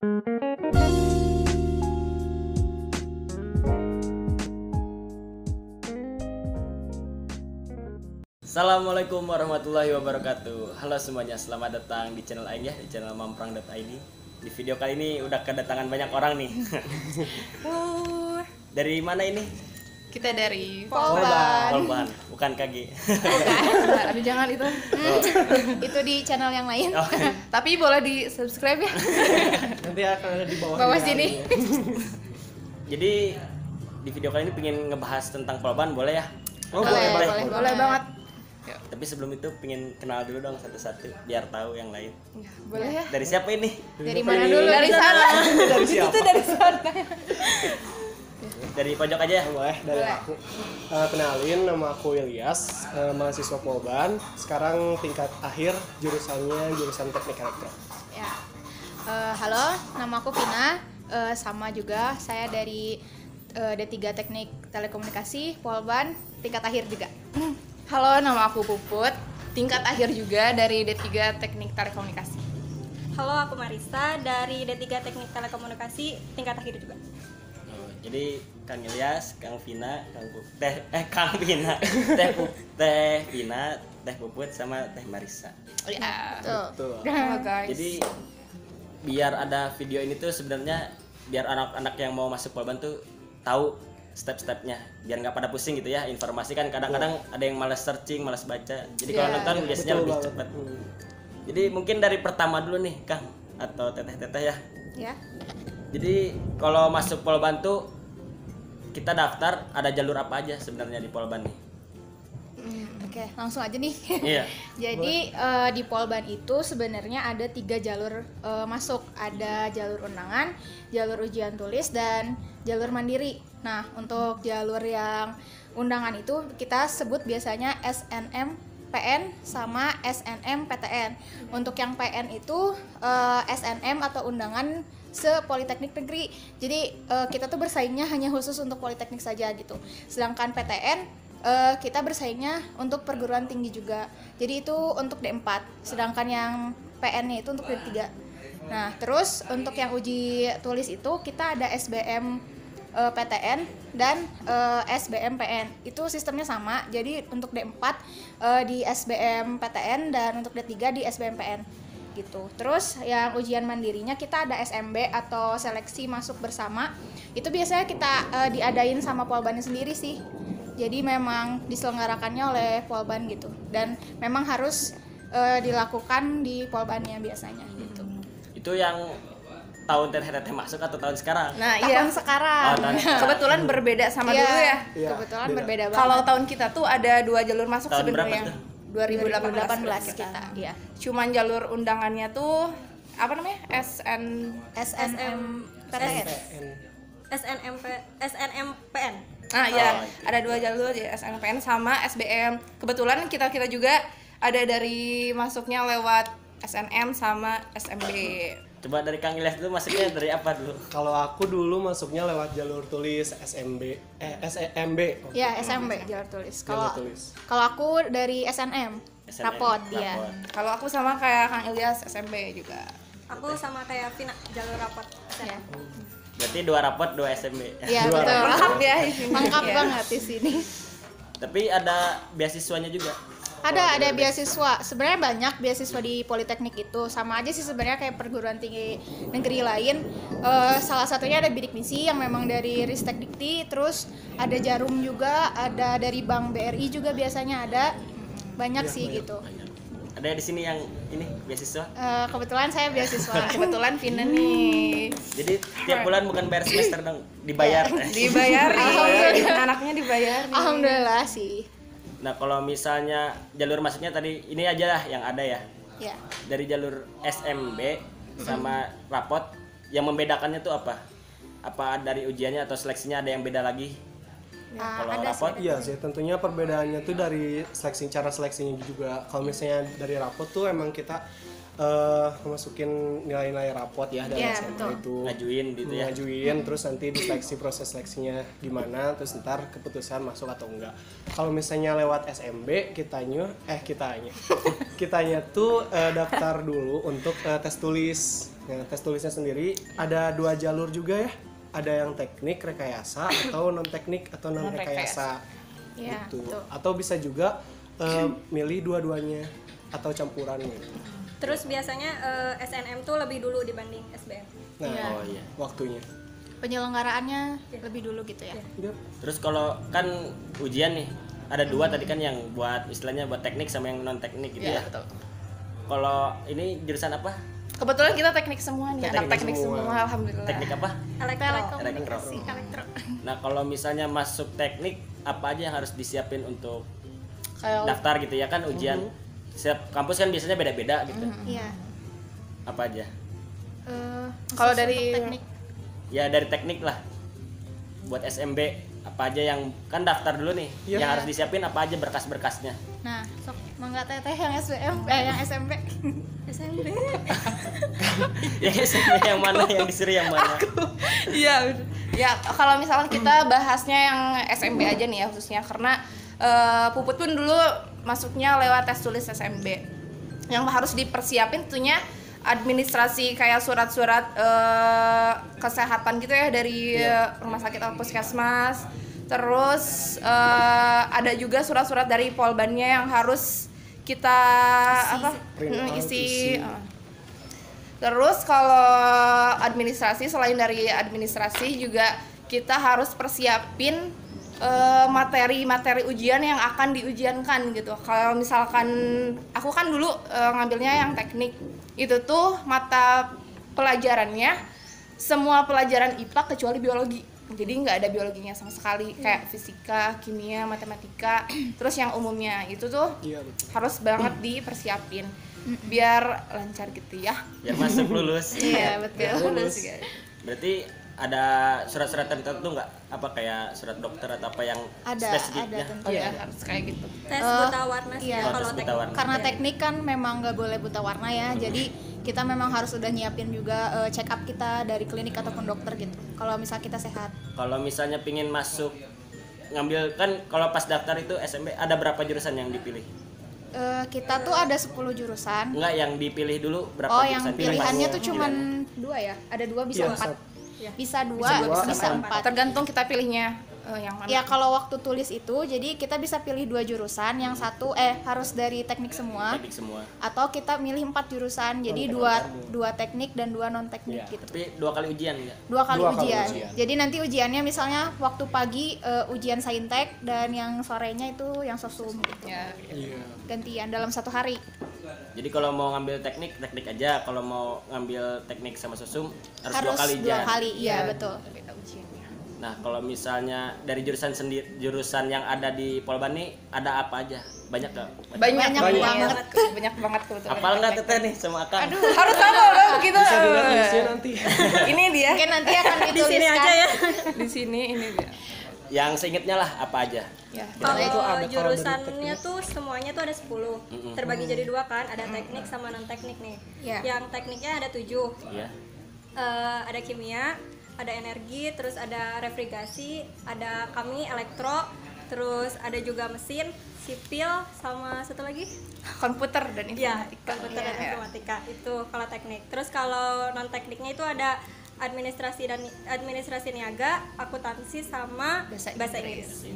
Assalamualaikum warahmatullahi wabarakatuh. Halo semuanya, selamat datang di channel Aing ya, di channel mamprang.id. Di video kali ini udah kedatangan banyak orang nih. Dari mana ini? Kita dari Polban, bukan KG. Aduh jangan itu. Itu di channel yang lain. Oh. Tapi boleh di subscribe ya. Nanti akan ada di Bawah sini. Jadi di video kali ini pengen ngebahas tentang Polban, boleh ya? Boleh banget. Tapi sebelum itu pengen kenal dulu dong satu-satu biar tahu yang lain. Boleh ya. Dari siapa ini? Dari mana dulu? Dari sana. Dari siapa? Itu dari sana. Dari pojok aja ya? Boleh, dari aku. Kenalin, nama aku Ilyas, mahasiswa Polban. Sekarang tingkat akhir, jurusan teknik elektro. Ya. Halo, nama aku Vina. Sama juga, saya dari D3 Teknik Telekomunikasi Polban, tingkat akhir juga. Halo, nama aku Puput. Tingkat akhir juga dari D3 Teknik Telekomunikasi. Halo, aku Marisa dari D3 Teknik Telekomunikasi, tingkat akhir juga. Jadi Kang Ilyas, Kang Vina, Kang Vina, Teh Vina, Teh Puput sama Teh Marisa. Oh ya. Betul. Halo guys. Jadi biar ada video ini tuh sebenarnya biar anak-anak yang mau masuk Polban tuh tahu step-stepnya, biar nggak pada pusing gitu ya. Informasi kan kadang-kadang ada yang malas searching, malas baca. Jadi kalau nonton biasanya lebih cepat. Jadi mungkin dari pertama dulu nih Kang atau Teteh-teteh ya. Ya. Jadi kalau masuk Polban tuh kita daftar, ada jalur apa aja sebenarnya di Polban nih? Oke, langsung aja nih. Iya. Jadi di Polban itu sebenarnya ada 3 jalur masuk. Ada jalur undangan, jalur ujian tulis, dan jalur mandiri. Nah, untuk jalur yang undangan itu kita sebut biasanya SNMPN sama SNMPTN. Untuk yang PN itu SNM atau undangan se-Politeknik Negeri. Jadi kita tuh bersaingnya hanya khusus untuk Politeknik saja gitu. Sedangkan PTN kita bersaingnya untuk perguruan tinggi juga. Jadi itu untuk D4. Sedangkan yang PN-nya itu untuk D3. Nah, terus untuk yang uji tulis itu kita ada SBM PTN dan SBM PN. Itu sistemnya sama. Jadi untuk D4 di SBM PTN dan untuk D3 di SBM PN gitu. Terus yang ujian mandirinya kita ada SMB atau seleksi masuk bersama. Itu biasanya kita diadain sama Polbannya sendiri sih. Jadi memang diselenggarakannya oleh Polban gitu. Dan memang harus dilakukan di Polbannya biasanya gitu. Itu yang tahun Teteh masuk atau tahun sekarang? Nah, Tahun sekarang. Kebetulan berbeda sama Iya, dulu ya. Kebetulan berbeda banget. Kalau tahun kita tuh ada 2 jalur masuk Tahun berapa sebenarnya. tuh? 2018 kita. Iya. Cuman jalur undangannya tuh apa namanya? SNMPTN. SNMPN. Ya, ada 2 jalur ya, SNMPN sama SBM. Kebetulan kita juga ada dari masuknya lewat SNM sama SMB. Coba dari Kang Ilyas dulu masuknya dari apa dulu? Kalau aku dulu masuknya lewat jalur tulis SMB. Ya, SMB jalur tulis. Jalur tulis. Kalau aku dari SNM, rapot dia. Kalau aku sama kayak Kang Ilyas SMB juga. Aku sama kayak Vina, jalur rapot. Ya. Berarti 2 rapot, 2 SMB. Iya, betul. Lengkap ya di sini. Lengkap Ya. banget di sini. Tapi ada beasiswanya juga. Ada beasiswa. Sebenarnya banyak beasiswa di Politeknik itu. Sama aja sih sebenarnya kayak perguruan tinggi negeri lain. Salah satunya ada Bidik Misi yang memang dari Ristek Dikti, terus ada Jarum juga, ada dari Bank BRI juga biasanya ada. Banyak sih gitu. Ada di sini yang ini beasiswa. Kebetulan saya beasiswa. Kebetulan Vina nih Jadi tiap bulan bukan bayar semester dong, dibayar. dibayarin. Anaknya dibayarin. Alhamdulillah sih. Nah, kalau misalnya jalur masuknya tadi ini aja lah yang ada ya. Ya. Dari jalur SMB sama rapot, yang membedakannya tuh apa? Apa dari ujiannya atau seleksinya ada yang beda lagi? Kalau Ada rapot sih. Iya sih, tentunya perbedaannya tuh dari cara seleksinya juga. Kalau misalnya dari rapot tuh emang kita memasukin nilai-nilai rapot ya dari Iya, SMA betul. itu ngajuin gitu ya. ngajuin, terus nanti diseleksi, proses seleksinya gimana, terus ntar keputusan masuk atau enggak. Kalau misalnya lewat SMB kitanya tuh daftar dulu untuk tes tulis. Nah, tes tulisnya sendiri ada 2 jalur juga ya. Ada yang teknik rekayasa atau non teknik atau non rekayasa. Iya, Gitu. betul. Atau bisa juga milih dua-duanya atau campuran gitu. Terus biasanya SNM tuh lebih dulu dibanding SBM. Nah, Iya. Oh iya. waktunya. Penyelenggaraannya lebih dulu gitu ya. Yap. Terus kalau kan ujian nih ada 2 tadi kan yang buat istilahnya buat teknik sama yang non teknik gitu Iya, ya. betul. Kalau ini jurusan apa? Kebetulan kita teknik semua nih, anak Teknik teknik semua. semua, alhamdulillah. Teknik apa? Telekomunikasi, elektro. Nah kalau misalnya masuk teknik apa aja yang harus disiapin untuk Kayak daftar gitu ya kan ujian. Setiap kampus kan biasanya beda-beda gitu. Iya. Apa aja? Kalau Khusus dari- untuk teknik. Ya dari teknik lah. Buat SMB apa aja yang kan daftar dulu nih. Iya. Yang harus disiapin apa aja berkas-berkasnya. Nah, sok mangga teteh yang SBM yang SMP. SMB. Yang SMB yang mana yang disuruh yang mana? Iya, bener. Ya kalau misalnya kita bahasnya yang SMB aja nih ya khususnya karena Puput pun dulu masuknya lewat tes tulis SMB. Yang harus dipersiapin tentunya administrasi kayak surat-surat kesehatan gitu ya dari rumah sakit atau puskesmas. Terus ada juga surat-surat dari polbannya yang harus kita Print out, isi. Terus kalau administrasi, selain dari administrasi juga kita harus persiapin materi-materi ujian yang akan diujiankan gitu. Kalau misalkan aku kan dulu ngambilnya yang teknik, itu tuh mata pelajarannya semua pelajaran IPA kecuali biologi. Jadi nggak ada biologinya sama sekali, kayak fisika, kimia, matematika. Terus yang umumnya itu tuh Iya, betul. harus banget dipersiapin biar lancar gitu ya. Biar masuk lulus. Iya, betul. Biar lulus, guys. Berarti ada surat-surat tertentu nggak? Apa kayak surat dokter atau apa yang Ada spesifiknya? tentu. Iya, harus kayak gitu. Tes Eh, buta warna sih iya. ya Oh, kalau tes buta teknik. warna. Karena teknik kan memang nggak boleh buta warna ya, jadi kita memang harus udah nyiapin juga check up kita dari klinik ataupun dokter gitu. Kalau misal kita sehat. Kalau misalnya pingin masuk ngambil kan kalau pas daftar itu SMB ada berapa jurusan yang dipilih? Kita tuh ada 10 jurusan. Enggak yang dipilih dulu berapa Oh, jurusan? yang Pilih pilihannya pas. tuh cuman 2 ya? Ada 2 bisa Iya, 4. Bisa 2, dua, bisa sama 4. Tergantung kita pilihnya yang mana. Ya kalau waktu tulis itu, jadi kita bisa pilih 2 jurusan, yang satu harus dari teknik semua, Teknik semua. atau kita milih 4 jurusan, jadi dua teknik dan 2 non teknik gitu. Tapi 2 kali ujian enggak? 2 kali Dua kali ujian. ujian. Jadi nanti ujiannya misalnya waktu pagi ujian saintek dan yang sorenya itu yang sosum gitu. Ya, Iya. Gantian dalam 1 hari. Jadi kalau mau ngambil teknik aja, kalau mau ngambil teknik sama sosum harus 2 Harus kali 2 ujian. kali, iya betul. beda ujiannya. Nah, kalau misalnya dari jurusan yang ada di Polban nih ada apa aja? Banyak nggak? Banyak banget. Banyak banget kebetulan. Apal nggak teteh nih sama Akang? Aduh, harus tahu dong gitu. Bisa dilihat di sini nanti. Ini dia. Mungkin nanti akan Di dituliskan. sini aja ya. Di sini ini dia. Yang seingetnya lah apa aja? Ya. Kalau itu ada kalau jurusannya tuh semuanya tuh ada 10. Terbagi jadi 2 kan, ada teknik sama non teknik nih. Iya. Yang tekniknya ada 7. Iya. Ada kimia, ada energi, terus ada refrigerasi, ada kami elektro, terus ada juga mesin, sipil, sama satu lagi Komputer dan ya informatika. komputer dan Iya. informatika itu kalau teknik. Terus kalau non tekniknya itu ada administrasi niaga, akuntansi sama bahasa Inggris.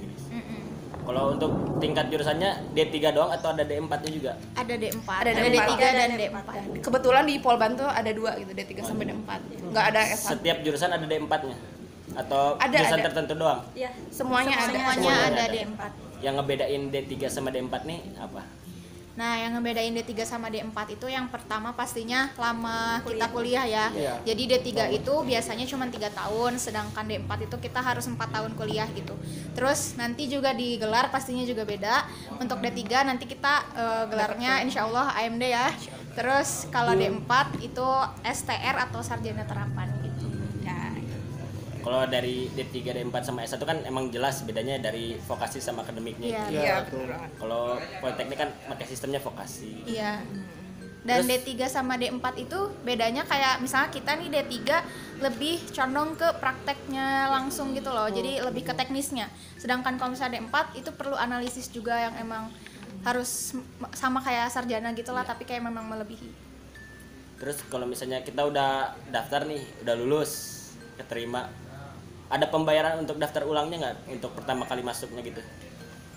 Kalau untuk tingkat jurusannya D3 doang atau ada D4-nya juga? Ada D4, Ada ada D4 D3 dan dan D4. Kebetulan di Polban tuh ada 2 gitu, D3 sampai D4. Enggak ada S1. Setiap jurusan ada D4-nya? Atau Ada, jurusan ada. tertentu doang? Ya, Semuanya ada. Semuanya ada ada. D4. Yang ngebedain D3 sama D4 nih apa? Nah, yang ngebedain D3 sama D4 itu yang pertama pastinya lama kita kuliah ya. Iya. Jadi D3 itu biasanya cuma 3 tahun, sedangkan D4 itu kita harus 4 tahun kuliah gitu. Terus nanti juga digelar pastinya juga beda. Untuk D3 nanti kita gelarnya insya Allah AMD ya. Terus kalau D4 itu STR atau Sarjana Terapan gitu. Ya. Kalau dari D3, D4 sama S1 kan emang jelas bedanya dari vokasi sama akademiknya. Iya. itu. Iya, Iya, betul. betul banget. Kalau politeknik kan pakai sistemnya vokasi. Iya. Dan Terus- D3 sama D4 itu bedanya kayak misalnya kita nih D3 lebih condong ke prakteknya langsung gitu loh. Jadi lebih ke teknisnya. Sedangkan kalau misalnya D4 itu perlu analisis juga yang emang harus sama kayak sarjana gitu lah, tapi kayak memang melebihi. Terus kalau misalnya kita udah daftar nih, udah lulus, keterima, ada pembayaran untuk daftar ulangnya nggak untuk pertama kali masuknya gitu?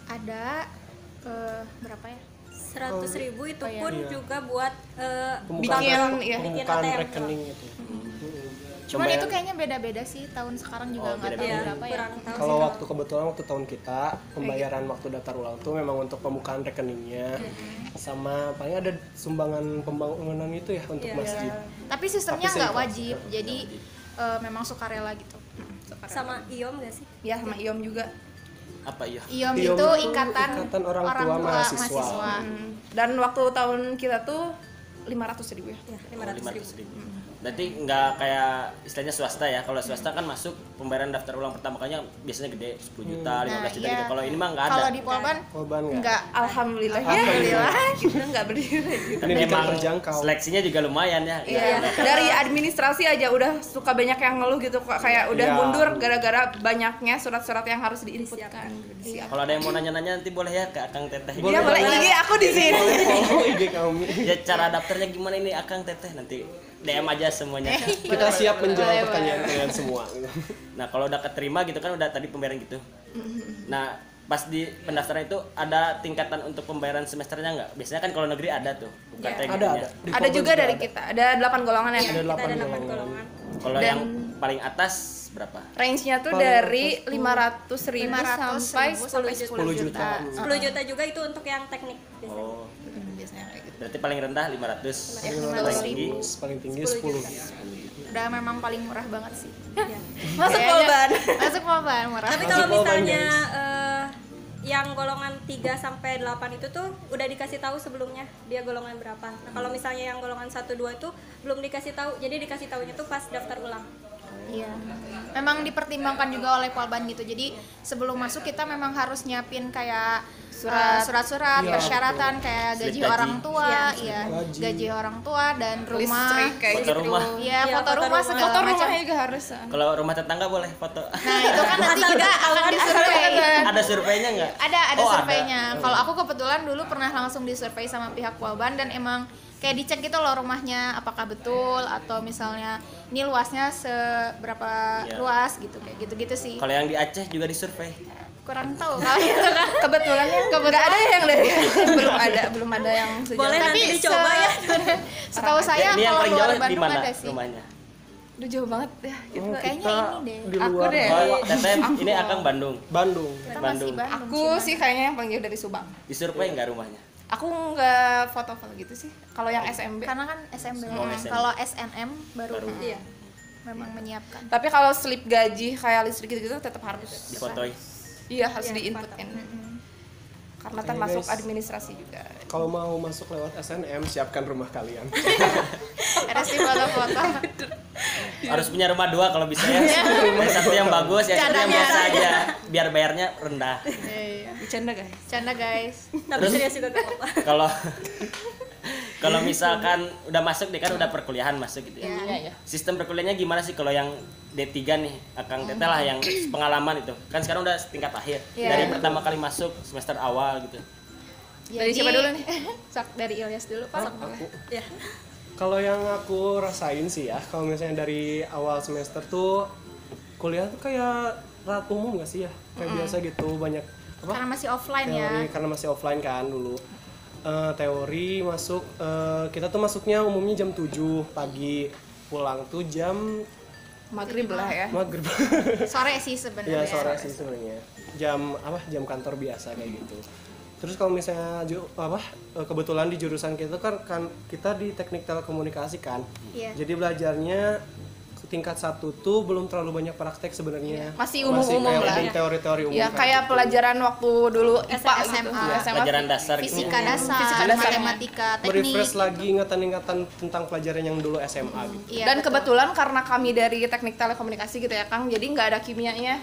Ada berapa ya? 100.000 itu pun Iya. juga buat Bikin, ya. pembukaan ATM. rekening itu. Cuman Pembayaran- itu kayaknya beda-beda sih, tahun sekarang juga Oh, nggak tahu beda-beda. berapa ya. kurang tahu Kalau sih. waktu kebetulan waktu tahun kita pembayaran waktu daftar ulang tuh memang untuk pembukaan rekeningnya sama paling ada sumbangan pembangunan itu ya untuk Iya. masjid. Tapi sistemnya Tapi nggak sih, wajib, jadi memang sukarela gitu. sama IOM gak sih? Ya sama IOM juga. Apa iya? IOM IOM itu itu ikatan orang tua mahasiswa. Dan waktu tahun kita tuh 500.000 ya. Ya, 500.000. Berarti nggak kayak istilahnya swasta ya. Kalau swasta kan masuk pembayaran daftar ulang pertama kalinya biasanya gede 10 juta, 15 juta iya. gitu. Kalau ini mah nggak ada. Kalau di Polban Korban nggak? nggak. Alhamdulillah ya. Alhamdulillah. Kita nggak berdiri. Tapi Pendidikan emang terjangkau. seleksinya juga lumayan ya. Iya, dari administrasi aja udah suka banyak yang ngeluh gitu kok, kayak udah Iya. mundur gara-gara banyaknya surat-surat yang harus diinputkan. Kalau ada yang mau nanya-nanya nanti boleh ya ke Akang Teteh. Iya boleh IG aku di sini. Follow IG kami. Ya cara daftarnya gimana ini Akang Teteh nanti DM aja semuanya. Kita siap menjawab pertanyaan kalian semua. Nah kalau udah keterima gitu kan udah tadi pembayaran gitu. Nah pas di pendaftaran itu ada tingkatan untuk pembayaran semesternya nggak? Biasanya kan kalau negeri ada tuh UKT Ya, gitu Ada. Di Ada Polban juga dari kita, ada 8 golongan ya. Ada Kita 8 ada 8 golongan. golongan. Kalau Dan- yang paling atas berapa? Range-nya tuh Paling dari atas 500.000 sampai 500.000 10 juta. 10 juta juga itu untuk yang teknik biasanya. Oh, Biasanya kayak gitu. berarti paling rendah 500. Paling tinggi Paling tinggi 10. udah memang paling murah banget sih. Masuk Kayaknya- Polban. Masuk Polban murah. Tapi Masuk kalau Polban, misalnya guys. yang golongan 3 sampai 8 itu tuh udah dikasih tahu sebelumnya dia golongan berapa. Nah, kalau misalnya yang golongan 1 2 itu belum dikasih tahu. Jadi dikasih tahunya tuh pas daftar ulang. Iya. Memang dipertimbangkan juga oleh Polban gitu. Jadi sebelum masuk kita memang harus nyiapin kayak surat-surat Iya, persyaratan kayak Slip gaji gaji. orang tua, iya, Gaji. gaji orang tua dan rumah. Listrik kayak Foto gitu. rumah. Iya, Iya, foto foto rumah rumah. segala Foto macam. rumahnya juga harus. Kalau rumah tetangga boleh foto. Nah, itu kan nanti juga akan disurvei. Ada surveinya nggak? Ada Oh, surveinya. Kalau aku kebetulan dulu pernah langsung disurvei sama pihak Polban dan emang kayak dicek gitu loh rumahnya apakah betul atau misalnya ini luasnya seberapa Iya. luas gitu kayak gitu-gitu sih. Kalau yang di Aceh juga disurvei. Kurang tahu kalau itu kan. Kebetulan ya nggak ada yang dari belum ada yang sejauh. Boleh Tapi nanti dicoba ya. Setahu saya Ini yang kalau paling luar jauh di Bandung mana ada sih. rumahnya? Udah jauh banget ya. Gitu. Kayaknya Kita ini deh. di Aku luar deh. Oh, Teteh, ini Akang Bandung. Bandung. Kita Bandung. masih Bandung. Aku sih kayaknya yang paling jauh dari Subang. Disurvei nggak rumahnya? Aku nggak foto-foto gitu sih. Kalau yang SMB. Karena kan SMB. Oh, SMB. Kalau SNM baru, Iya. memang menyiapkan. Tapi kalau slip gaji kayak listrik gitu tetap harus. Difotoi. Iya harus Iya, diinputin. Karena Oke, termasuk guys. administrasi juga. Kalau mau masuk lewat SNM, siapkan rumah kalian. Ada sih foto-foto. Harus punya rumah 2 kalau bisa ya. Yang satu yang bagus, yang satu yang Cadangnya. biasa aja. Biar bayarnya rendah. Bercanda guys. Canda guys. Tapi Terus- serius juga gak apa-apa. Kalau kalau misalkan udah masuk nih kan udah perkuliahan masuk gitu ya. Iya ya. Sistem perkuliahannya gimana sih kalau yang D3 nih, Akang Teteh lah yang pengalaman itu. Kan sekarang udah tingkat akhir. Iya. Dari pertama kali masuk semester awal gitu. Dari siapa dulu nih? Sok dari Ilyas dulu, Pak. Aku Ya. kalau yang aku rasain sih ya, kalau misalnya dari awal semester tuh kuliah tuh kayak rahat umum gak sih ya? Kayak biasa gitu, banyak apa? Karena masih offline ya. Teori karena masih offline kan dulu. Teori masuk kita tuh masuknya umumnya jam 7 pagi, pulang tuh jam Maghrib lah ya. maghrib. Sore sih Ya sebenarnya. sore sih sebenarnya. Jam apa? Jam kantor biasa kayak gitu. Terus kalau misalnya kebetulan di jurusan kita kan kita di teknik telekomunikasi kan. Iya. Jadi belajarnya tingkat 1 tuh belum terlalu banyak praktek sebenarnya. Masih umum-umum kayak lah. teori-teori umum. Ya kan. kayak pelajaran waktu dulu IPA gitu. SMA. Ya, Pelajaran dasar gitu. Fisika ya. dasar, Fisika dasar. matematika, teknik. Merefresh lagi ingatan-ingatan tentang pelajaran yang dulu SMA gitu. Iya, Dan betul. kebetulan karena kami dari teknik telekomunikasi gitu ya Kang, jadi nggak ada kimianya,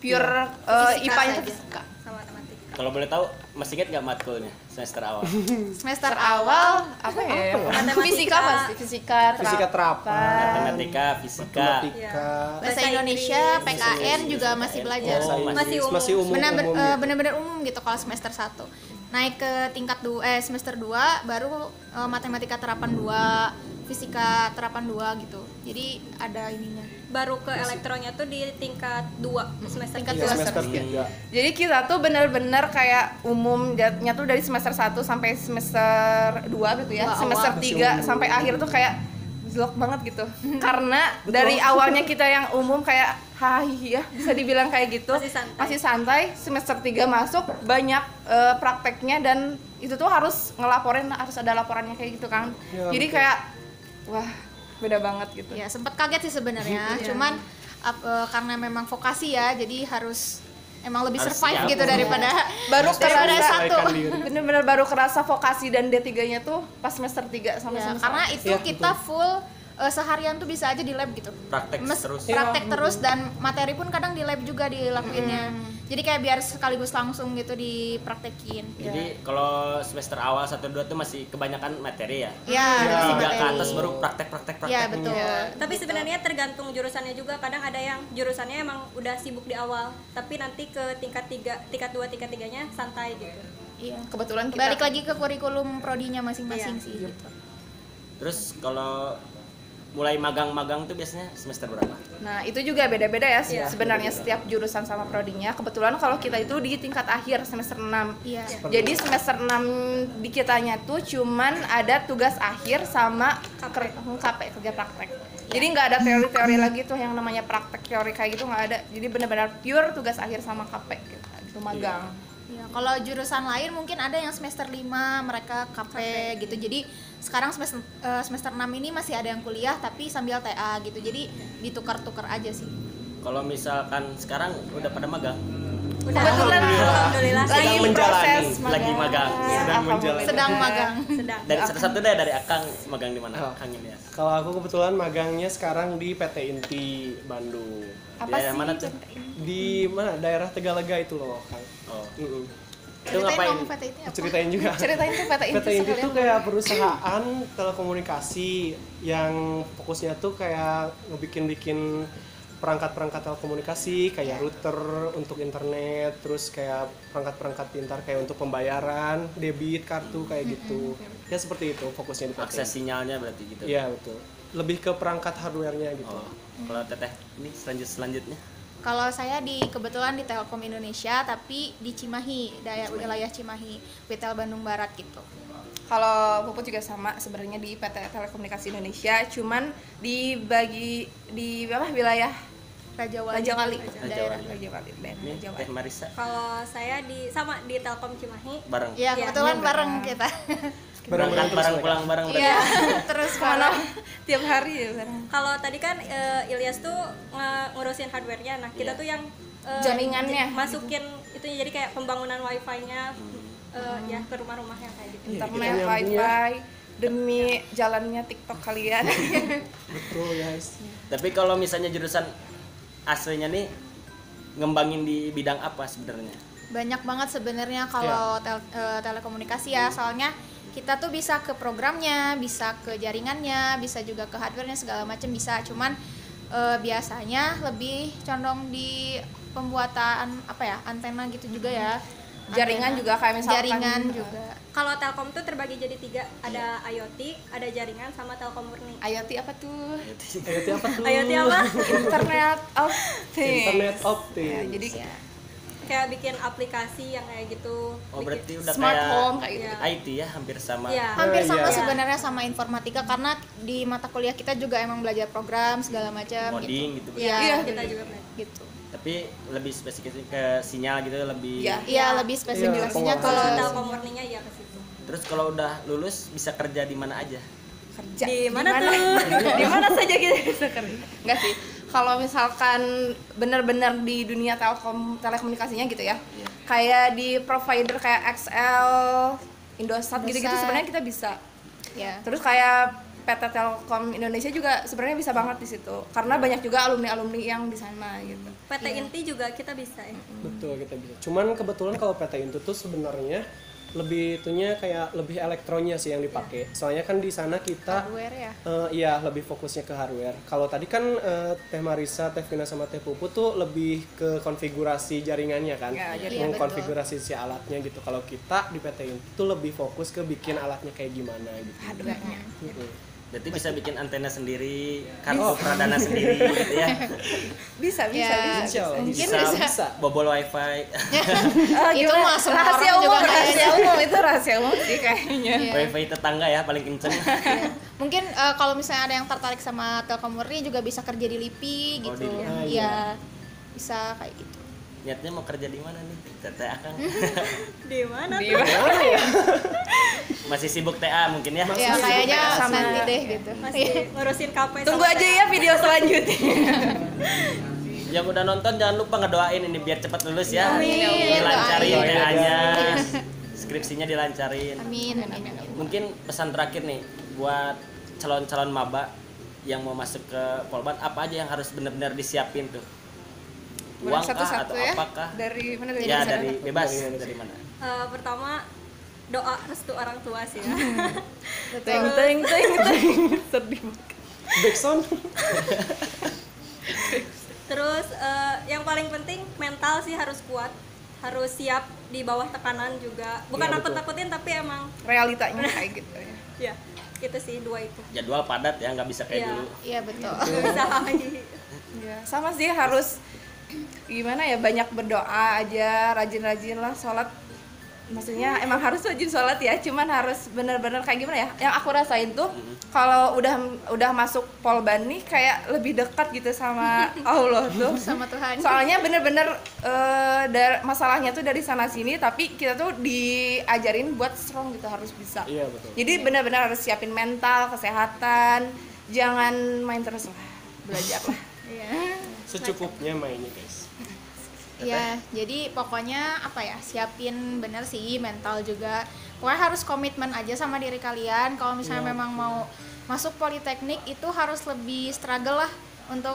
pure Fisika IPA-nya saja. tuh fisika. Sama matematika. Kalau boleh tahu masih ingat nggak matkulnya semester awal? semester Awal apa ya? Matematika. Fisika pasti fisika. Fisika terapan, Matematika, fisika. matematika, bahasa Bahasa Indonesia, Inggris. PKN juga masih belajar. Oh, Masih umum. masih umum. Benar-benar umum gitu kalau semester 1. Naik ke tingkat semester 2 baru matematika terapan 2, fisika terapan 2 gitu. Jadi ada ininya. Baru ke elektronya tuh di tingkat 2 semester Tingkat 3. dua. semester Iya. 3. Jadi kita tuh bener-bener kayak umumnya tuh dari semester 1 sampai semester 2 gitu ya. Dua Semester awal. 3 sampai akhir tuh kayak zlok banget gitu. Karena dari awalnya kita yang umum kayak hai ya, bisa dibilang kayak gitu. Masih santai. Semester 3 masuk banyak prakteknya dan itu tuh harus ngelaporin, harus ada laporannya kayak gitu kan. Ya, Jadi betul. kayak wah, beda banget gitu. Ya, sempat kaget sih sebenarnya. Iya. Cuman karena memang vokasi ya, jadi harus emang lebih Harus survive siap. gitu daripada Baru daripada kerasa satu. Menyesuaikan diri. bener-bener baru kerasa vokasi dan D3-nya tuh pas semester 3 sampai Ya, semester karena itu Ya, kita full seharian tuh bisa aja di lab gitu. Praktek terus. Praktek terus dan materi pun kadang di lab juga dilakuinnya. Jadi kayak biar sekaligus langsung gitu dipraktekin. Jadi kalau semester awal 1-2 tuh masih kebanyakan materi ya. Ya, Tiga ke materi. atas baru praktek. Ya, betul. Tapi sebenarnya tergantung jurusannya juga. Kadang ada yang jurusannya emang udah sibuk di awal, tapi nanti ke tingkat 3, tingkat 2, tingkat 3-nya santai gitu. Iya. kebetulan kita Balik lagi ke kurikulum prodinya masing-masing Iya. sih gitu. Terus kalau mulai magang-magang tuh biasanya semester berapa? Nah, itu juga beda-beda ya Iya. sebenarnya setiap jurusan sama prodinya. Kebetulan kalau kita itu di tingkat akhir semester 6. Iya. Jadi semester 6 di kitanya tuh cuman ada tugas akhir sama KP kerja praktek. Jadi nggak ada teori-teori lagi tuh yang namanya praktek teori kayak gitu nggak ada. Jadi benar-benar pure tugas akhir sama KP gitu. Itu magang. Ya, kalau jurusan lain mungkin ada yang semester 5 mereka KP gitu. Jadi sekarang semester 6 ini masih ada yang kuliah tapi sambil TA gitu. Jadi ditukar-tukar aja sih. Kalau misalkan sekarang udah pada magang, Udah, Kebetulan alhamdulillah lagi Sedang menjalani, proses lagi magang. Sedang menjalani. Sedang magang. sedang. dari satu-satu deh dari Akang magang di mana? Oh. Akang ini ya. Kalau aku kebetulan magangnya sekarang di PT Inti Bandung. Apa Daerah sih? mana tuh? Di mana? Daerah Tegalega itu loh, Kang. Oh. Mm-mm. Itu ngapain? Dong, PT itu apa? Ceritain juga. Ceritain tuh PT Inti PT Inti sekalian. itu kayak perusahaan telekomunikasi yang fokusnya tuh kayak ngebikin perangkat-perangkat telekomunikasi kayak router untuk internet, terus kayak perangkat-perangkat pintar kayak untuk pembayaran, debit, kartu kayak gitu. Ya seperti itu fokusnya di PT. Akses sinyalnya berarti gitu. Iya betul. Lebih ke perangkat hardware-nya gitu. Oh. Kalau Teteh ini selanjutnya. Kalau saya kebetulan di Telkom Indonesia tapi di Cimahi, wilayah Cimahi, Witel Bandung Barat gitu. Kalau Puput juga sama sebenarnya di PT Telekomunikasi Indonesia, cuman dibagi di wilayah Raja Wali. Raja Wali. Daerah. Raja Wali. Ini Raja Teh Wali. Marisa Kalau saya sama di Telkom Cimahi. bareng. Iya, Iya, kebetulan iya, bareng benar. kita. Berangkat bareng pulang bareng berarti. Iya, terus Kemana? bareng. Tiap hari ya bareng. Kalau tadi kan Ilyas tuh ngurusin hardware-nya. Nah, kita Iya. tuh yang Jaringannya. masukin itu jadi kayak pembangunan wifi-nya ya ke rumah-rumah yang kayak gitu. Iya, kita Internet, nyambungnya. wifi, demi jalannya TikTok kalian. Betul guys. Tapi kalau misalnya jurusan aslinya nih ngembangin di bidang apa sebenarnya? Banyak banget sebenarnya kalau telekomunikasi ya, soalnya kita tuh bisa ke programnya, bisa ke jaringannya, bisa juga ke hardware-nya segala macam bisa. Cuman biasanya lebih condong di pembuatan antena gitu juga ya. Jaringan juga kayak misalkan jaringan juga. Kalau Telkom tuh terbagi jadi 3, ada IoT, ada jaringan, sama Telkom murni. IoT apa tuh? IoT apa tuh? IoT apa? Internet of Things. Internet of Ya, Things. jadi Kayak bikin aplikasi yang kayak gitu. Oh berarti udah smart kayak home kayak gitu. Iya. IT ya hampir sama. Iya. Hampir sama Iya. sebenarnya sama informatika karena di mata kuliah kita juga emang belajar program segala macam Coding gitu. Iya, Iya. Kita juga belajar. gitu. Tapi lebih spesifik ke sinyal gitu lebih. Iya. Iya, lebih spesifikasinya Iya, ke Kalau Telkom murninya ya ke situ. Terus kalau udah lulus bisa kerja di mana aja? Kerja. Di mana tuh? Di mana saja kita bisa kerja. Enggak sih. Kalau misalkan benar-benar di dunia telekomunikasinya gitu ya. Iya. Kayak di provider kayak XL, Indosat gitu-gitu Indosat. sebenarnya kita bisa. ya. Terus kayak PT Telkom Indonesia juga sebenarnya bisa banget di situ. Karena banyak juga alumni-alumni yang di sana gitu. PT Inti juga kita bisa ya. Betul kita bisa. Cuman kebetulan kalau PT Intu tuh sebenarnya lebih itunya kayak lebih elektronya sih yang dipakai. Soalnya kan di sana kita Hardware ya. iya lebih fokusnya ke hardware. Kalau tadi kan Teh Marisa, Teh Vina sama Teh Pupu tuh lebih ke konfigurasi jaringannya kan. Ya, jaringan. Mengkonfigurasi si alatnya gitu. Kalau kita di PT Intu tuh lebih fokus ke bikin alatnya kayak gimana gitu. Hardware-nya. Mm-mm. Berarti bisa bikin antena sendiri, kartu pradana sendiri gitu ya. Bisa Ya, mungkin bisa. Bobol wifi. Itu mah semua rahasia orang umum, juga rahasia umum itu rahasia umum sih kayaknya. Iya. Wifi tetangga ya paling kenceng. Mungkin kalau misalnya ada yang tertarik sama Telkom Murni juga bisa kerja di LIPI Oh, gitu. di Iya. Bisa kayak gitu. Niatnya mau kerja di mana nih? TA Kang. Di mana? Masih sibuk TA mungkin ya. Ya kayaknya sama- nanti deh gitu. Masih ngurusin KP. Tunggu sama aja ya video selanjutnya. Yang udah nonton jangan lupa ngedoain ini biar cepat lulus ya. Amin. Dilancarin Doain. TA-nya. Skripsinya dilancarin. Amin. Amin. Mungkin pesan terakhir nih buat calon-calon maba yang mau masuk ke Polban, apa aja yang harus benar-benar disiapin tuh? Boleh Uang kah satu-satu atau ya? apakah? Dari mana dari Ya mana? dari bebas dari mana? Pertama doa restu orang tua sih ya. Teng teng teng teng. Sedih banget. Backsound. Terus yang paling penting mental sih harus kuat, harus siap di bawah tekanan juga. Bukan Iya, nakut-nakutin tapi emang Realitanya kayak gitu ya. ya itu sih dua itu. Jadwal padat ya, nggak bisa kayak Iya. dulu. Iya betul. Nggak bisa lagi. Ya, sama sih harus gimana ya, banyak berdoa aja, rajin-rajin lah sholat. Maksudnya emang harus rajin sholat ya, cuman harus bener-bener kayak gimana ya, yang aku rasain tuh kalau udah masuk Polban nih kayak lebih dekat gitu sama Allah tuh. Sama Tuhan. Soalnya bener-bener masalahnya tuh dari sana sini, tapi kita tuh diajarin buat strong gitu, harus bisa. Iya betul. Jadi benar-benar harus siapin mental, kesehatan, jangan main terus lah, belajar lah. Iya. Secukupnya mainnya guys. Iya, jadi pokoknya apa ya, siapin bener sih mental juga. Pokoknya harus komitmen aja sama diri kalian. Kalau misalnya memang mau masuk politeknik itu harus lebih struggle lah untuk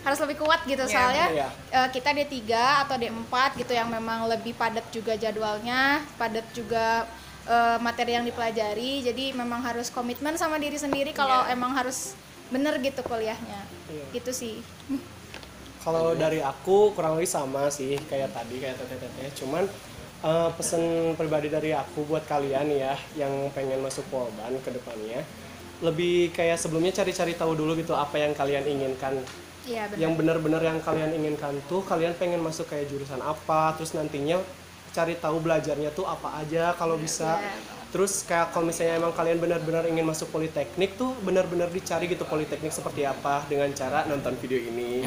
harus lebih kuat gitu. Iya, Soalnya iya. kita D3 atau D4 gitu yang memang lebih padat juga jadwalnya, padat juga materi yang dipelajari. Jadi memang harus komitmen sama diri sendiri kalau emang harus bener gitu kuliahnya. Iya. Gitu sih. Kalau dari aku kurang lebih sama sih kayak tadi, kayak teteh-teteh. Cuman pesan pribadi dari aku buat kalian ya yang pengen masuk Polban ke depannya, lebih kayak sebelumnya cari-cari tahu dulu gitu apa yang kalian inginkan. Iya benar. Yang benar-benar yang kalian inginkan tuh, kalian pengen masuk kayak jurusan apa, terus nantinya cari tahu belajarnya tuh apa aja kalau bisa. Terus kayak kalau misalnya emang kalian benar-benar ingin masuk politeknik tuh benar-benar dicari gitu politeknik seperti apa dengan cara nonton video ini.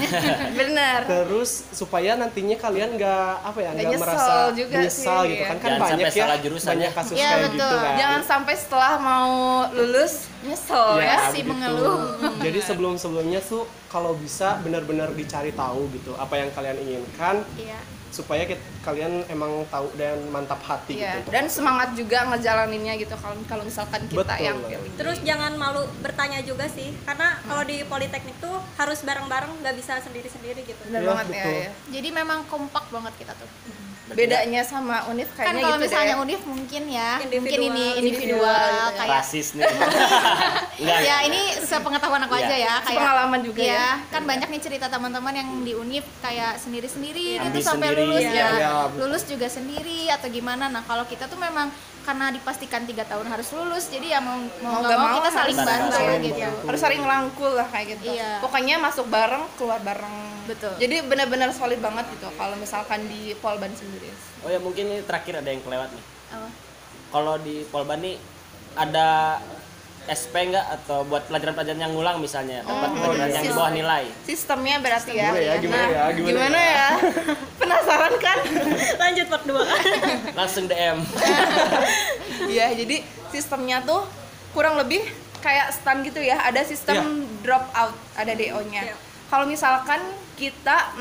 Bener. Terus supaya nantinya kalian nggak Nggak nggak nyesel merasa juga menyesal sih, gitu ya. kan Jangan banyak sampai ya salah jurusan banyak ya. kasus Iya, kayak betul. gitu kan. Jangan sampai setelah mau lulus nyesel Ya, ya. sih begitu. mengeluh. Jadi sebelumnya tuh kalau bisa benar-benar dicari tahu gitu apa yang kalian inginkan Iya. supaya kalian emang tahu dan mantap hati Iya, gitu. dan semangat juga ngejalaninnya gitu kalau misalkan kita Betul. yang pilih. Terus jangan malu bertanya juga sih, karena kalau di politeknik tuh harus bareng-bareng, nggak bisa sendiri-sendiri gitu. Bener Iya, banget betul. ya. Jadi memang kompak banget kita tuh. Bedanya sama univ Kan kayaknya kalau gitu misalnya deh. univ mungkin ya, Individual. mungkin ini individual Individual gitu kayak Rasis nih. Enggak. ya ini sepengetahuan aku Iya. aja ya, kayak Pengalaman juga ya. ya. Kan banyak nih cerita teman-teman yang di univ kayak sendiri-sendiri gitu Ambil sampai sendiri, lulus ya. ya. Iya, Lulus juga sendiri atau gimana. Nah, kalau kita tuh memang karena dipastikan 3 tahun harus lulus, jadi ya mau Mau nggak nggak mau mau kita harus saling bantu saling gitu. bantu. Harus saling ngerangkul lah kayak gitu. Iya. Pokoknya masuk bareng, keluar bareng. Betul. Jadi benar-benar solid banget gitu kalau misalkan di Polban sendiri. Oh ya mungkin ini terakhir ada yang kelewat nih. Apa? Kalau di Polban nih ada SP nggak atau buat pelajaran-pelajaran yang ngulang misalnya tempat pelajaran yang di bawah nilai. Sistemnya berarti ya. Gimana ya? Gimana ya? Penasaran kan? Lanjut part 2. Langsung DM. Iya, jadi sistemnya tuh kurang lebih kayak STAN gitu ya. Ada sistem drop out, ada DO-nya. Iya. Kalau misalkan kita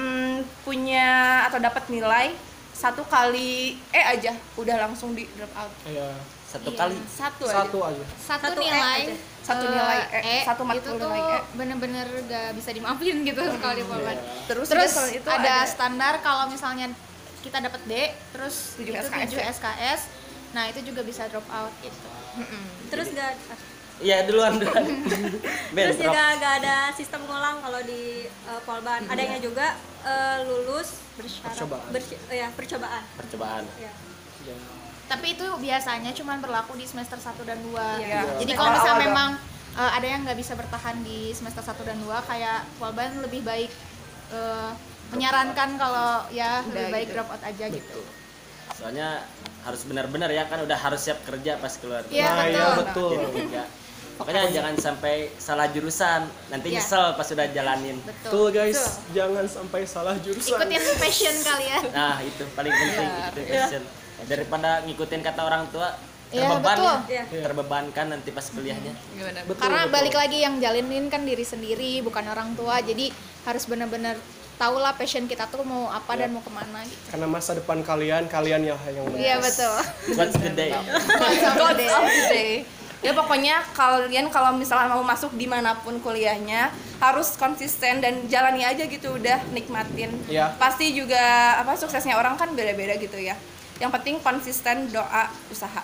punya atau dapat nilai 1 kali aja udah langsung di drop out. Iya. Satu Iya. kali. Satu Satu aja. aja. Satu Satu E nilai aja. Satu nilai satu itu matkul tuh nilai E. bener-bener gak bisa dimaafin gitu kalau di Polban. Terus Terus juga selain itu ada standar kalau misalnya kita dapat D, terus 7 itu SKS. 7 SKS. Nah, itu juga bisa drop out gitu. Terus nggak Iya duluan. Ben, Terus drop. juga nggak ada sistem ngulang kalau di Polban. Adanya juga lulus bersyarat Percobaan. Percobaan. Percobaan. Ya. Tapi itu biasanya cuma berlaku di semester 1 dan 2. Iya. Jadi Semester kalau misalnya awal memang ada yang nggak bisa bertahan di semester 1 dan 2, kayak Polban lebih baik menyarankan kalau ya Udah lebih baik gitu. drop out aja gitu. Soalnya harus benar-benar ya kan udah harus siap kerja pas keluar. Iya, Nah, betul. iya betul. Jadi enggak. Makanya jangan sampai salah jurusan, nanti Iya. nyesel pas udah jalanin. Betul. Betul guys, jangan sampai salah jurusan. Ikutin passion kalian. Nah, itu paling penting itu passion. Daripada ngikutin kata orang tua, Iya, terbeban betul. ya. Terbebankan nanti pas kuliahnya. Gimana? Betul, Karena betul. balik lagi yang jalinin kan diri sendiri, bukan orang tua. Jadi harus benar-benar tahu lah passion kita tuh mau apa dan mau kemana gitu. Karena masa depan kalian ya yang Iya betul. What's the day? God of the day. Ya pokoknya kalian kalau misalnya mau masuk dimanapun kuliahnya harus konsisten dan jalani aja gitu, udah nikmatin. Iya. Pasti juga suksesnya orang kan beda-beda gitu ya. Yang penting konsisten, doa, usaha.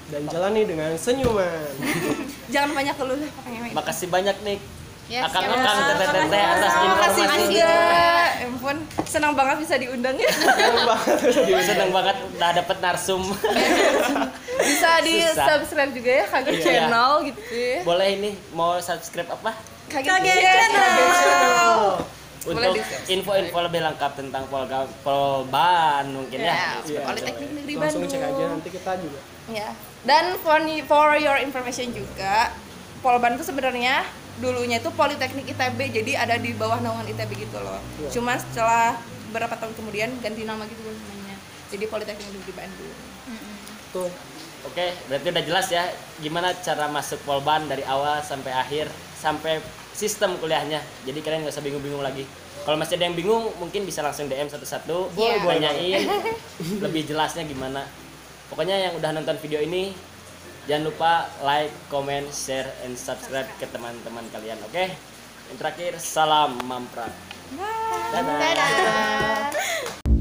Dan jalani dengan senyuman. Jangan banyak keluh lah pokoknya. Makasih banyak nih. Yes, Akang-akang ya. teteh-teteh atas Makasih informasi. juga. Ampun, senang banget bisa diundang ya. Seneng banget udah dapet narsum. Bisa di Susah. subscribe juga ya Kaget Iya. Channel gitu ya. Boleh ini mau subscribe apa? Kaget Channel. Boleh Untuk di-subscribe. info-info lebih lengkap tentang Polban mungkin ya. Ya, Seperti Politeknik itu. Negeri Langsung Bandung. cek aja nanti kita juga. Ya. Dan for your information juga, Polban itu sebenarnya dulunya itu Politeknik ITB, jadi ada di bawah naungan ITB gitu loh. Iya. Cuma setelah beberapa tahun kemudian ganti nama gitu namanya. Jadi Politeknik Negeri Bandung. Tuh. Oke, berarti udah jelas ya gimana cara masuk Polban dari awal sampai akhir sampai sistem kuliahnya. Jadi kalian nggak usah bingung-bingung lagi. Kalau masih ada yang bingung mungkin bisa langsung DM satu-satu, Boleh, boleh. tanyain lebih jelasnya gimana. Pokoknya yang udah nonton video ini jangan lupa like, comment, share, and subscribe ke teman-teman kalian. Oke? Yang terakhir, salam mamprat. Dadah.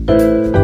Dadah.